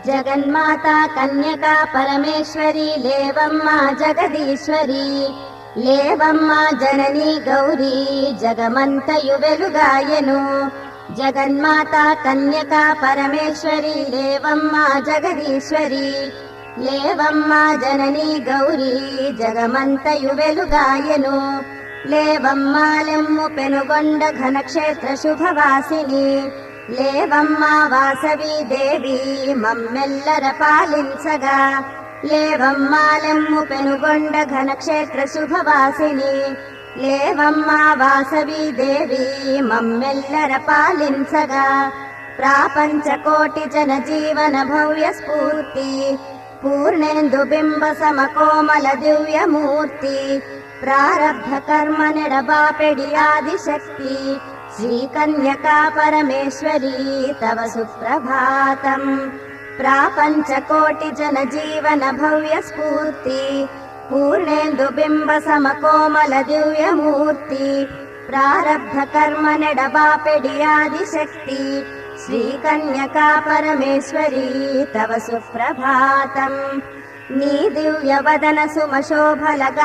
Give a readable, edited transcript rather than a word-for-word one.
जगन्माता कन्यका परमेश्वरी लेवम्मा जगदीश्वरी लेवम्मा जननी गौरी जगमंतयु वेलुगायेनु जगन्माता कन्यका परमेश्वरी लेवम्मा जगदीश्वरी लेवम्मा जननी गौरी जगमंतयु वेलुगायेनु लेवम्मा लेम्मु पेनुगొండ घनक्षेत्र शुभवासिनी లేవమ్మా వాసవి దేవి మమ్మెల్లర పాలించగా లేవమ్మా లెమ్ము పెనుగొండ ఘనక్షేత్ర శుభవాసిని లేవమ్మా వాసవి దేవి మమ్మెల్లర పాలించగా ప్రాపంచ కోటి జన జీవన భవ్య స్ఫూర్తి పూర్ణేందు బింబ సమకోమల దివ్యమూర్తి ప్రారబ్ధ కర్మ నెడబాపెడి ఆదిశక్తి श्री कन्यका परमेश्वरी तव सुप्रभातम प्रापंच कोटि जन जीवन भव्य स्फूर्ति पूर्णेन्दु बिंब समकोमल दिव्य मूर्ति प्रारब्ध कर्म नेडबापेडि आदिशक्ति श्री कन्यका परमेश्वरी तव सुप्रभातम नी दिव्य वदन सुमशोभलगांचनिंची